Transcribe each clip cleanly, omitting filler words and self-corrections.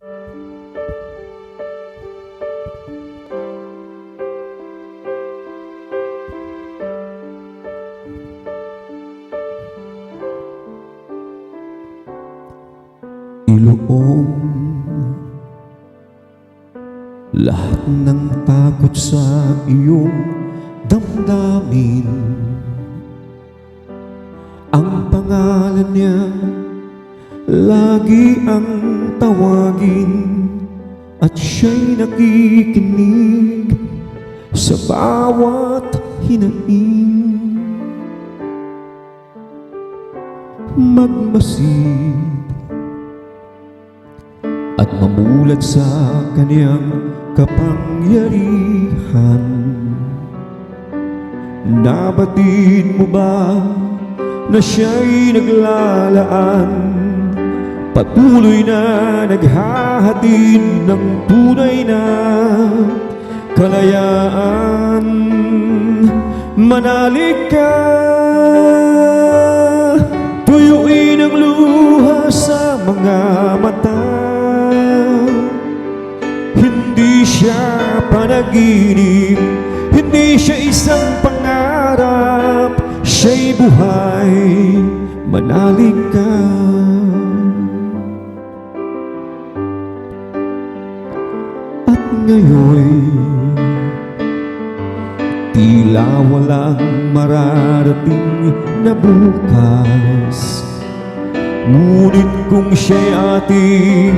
Iluong lahat ng takot sa iyong damdamin. Ang pangalan niya lagi ang tawagin, at siya'y nakikinig sa bawat hinaing. Magmasid at mamulad sa kaniyang kapangyarihan. Nabatid mo ba na siya'y naglalaan, patuloy na naghahatid ng tunay na kalayaan? Manalig ka, tuyuin ang luha sa mga mata. Hindi siya panaginip, hindi siya isang pangarap, siya'y buhay. Manalig ka. At ngayon tila walang mararating na bukas, ngunit kung siya'y ating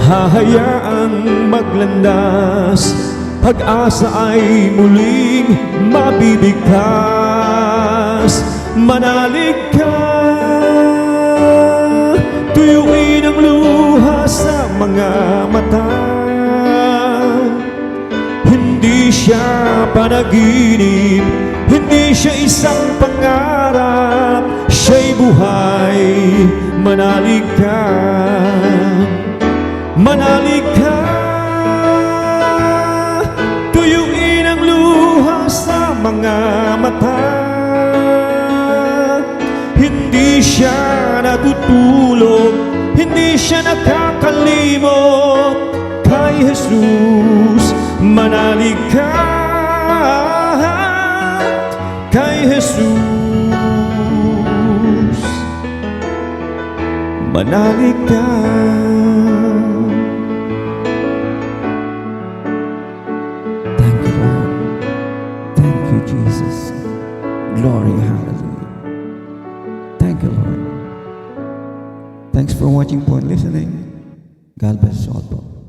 hahayaang maglandas, pag-asa ay muling mabibigkas. Manalig ka, tuyuin ang luha sa mga mata. Hindi siya panaginip, hindi siya isang pangarap, siya'y buhay. Manalig ka, manalig ka, tuyuin ang luha sa mga mata. Hindi siya natutulog, hindi siya nakakalimot kay Jesus. Manalig ka kay Jesus. Manalig ka. Thank you, Lord. Thank you, Jesus. Glory, hallelujah. Thank you, Lord. Thanks for watching po and listening. God bless you all po.